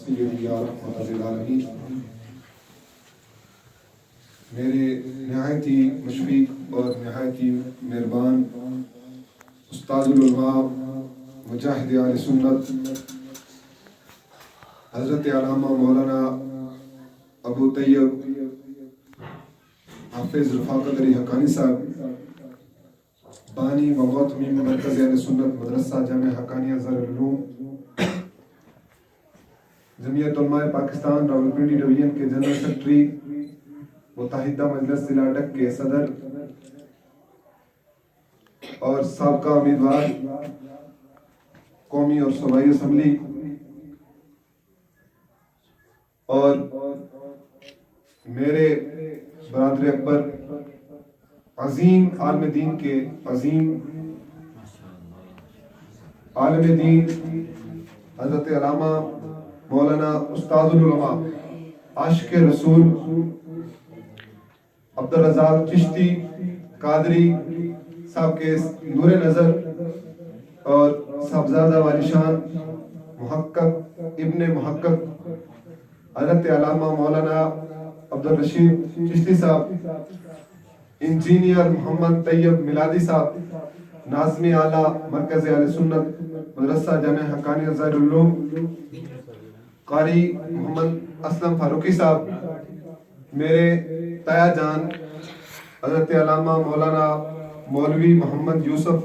سیدی یا رحمت للعالمین، میرے نہایت ہی مشفق اور نہایت ہی مہربان استاد العلماء مجاہد اہل سنت حضرت علامہ مولانا ابو طیب حافظ رفاقت علی حقانی صاحب، بانی و محتمیم مرکز اہل سنت مدرسہ جامع حقانیہ دارالعلوم، جمعیت علماء پاکستان راولپنڈی ڈویژن کے جنرل سیکرٹری، متحدہ مجلس ضلع ڈک کے صدر اور سابقہ امیدوار قومی اور صوبائی اسمبلی، اور میرے برادر اکبر عظیم عالم دین کے عظیم عالم دین حضرت علامہ مولانا استاد العلماء عاشق رسول عبدالرزاق چشتی قادری صاحب کے نور نظر اور صاحبزادہ والی شان محقق ابن محقق حضرت علامہ مولانا عبدالرشید چشتی صاحب، انجینئر محمد طیب میلادی صاحب، ناظم اعلیٰ مرکز اہل سنت مدرسہ جامع حقانیہ دارالعلوم، قاری محمد اسلم فاروقی صاحب، میرے تایا جان حضرت علامہ مولانا مولوی محمد یوسف